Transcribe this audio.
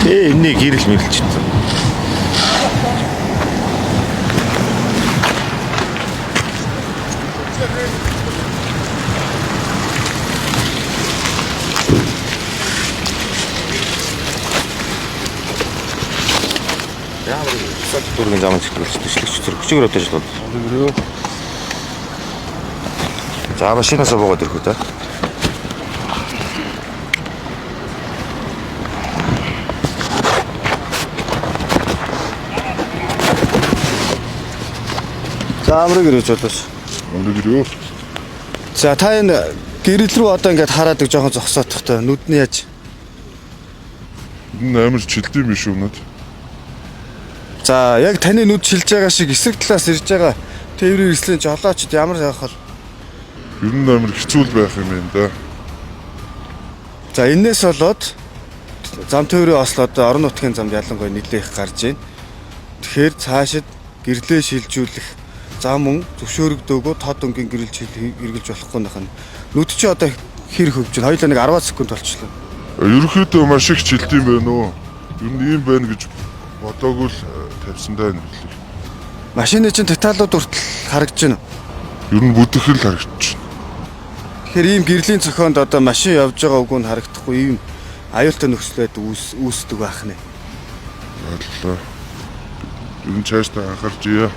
Энийг гэрэл мэрэлчсэн. Ямар дүргийн замын цэцгэлч хүчээр өтөж л байна. За машинаас буугаад ирэх үү та. За амрыг ирэж болоос. Амрыг ирөө. За та энэ гэрэл рүү одоо ингээд хараад их жоохон зогсоодохтой. Нүдний яаж? Энэ амар чилдэм биш үү нүд? За яг таны нүд шилж байгаа шиг эсрэг талаас ирж байгаа тээврийн ирслийн жолоочд ямар яах вэ? Ер нь амар хэцүү байх юм байна да. За энээс болоод зам тээврийн ослоод орон нутгийн замд ялангуяа нэлээд их гарч байна. Тэгэхээр цаашид гэрлээ шилжүүлэх зам мөн зөвшөөрөгдөөгөө тод өнгийн гэрэлж эргэлж болохгүй нөх нь. Нүд чи одоо хэр хөвж байна? Хоёулаа нэг 10 секунд болчихлоо. Ерөнхийдөө маш их чилдэм байна уу? Ер нь ийм байна гэж бодоогүй л тавьсан даа нэлээ. Машины чинь деталууд хүртэл харагдаж байна. Ер нь бүдэрхэл харагдаж байна. Тэгэхээр ийм гэрлийн цохоонд одоо машин явж байгаа үгүй нь харагдахгүй ийм аюултай нөхцөлөд үүсдэг байх нэ. Яллаа. Ер нь цааш та анхаарч ия.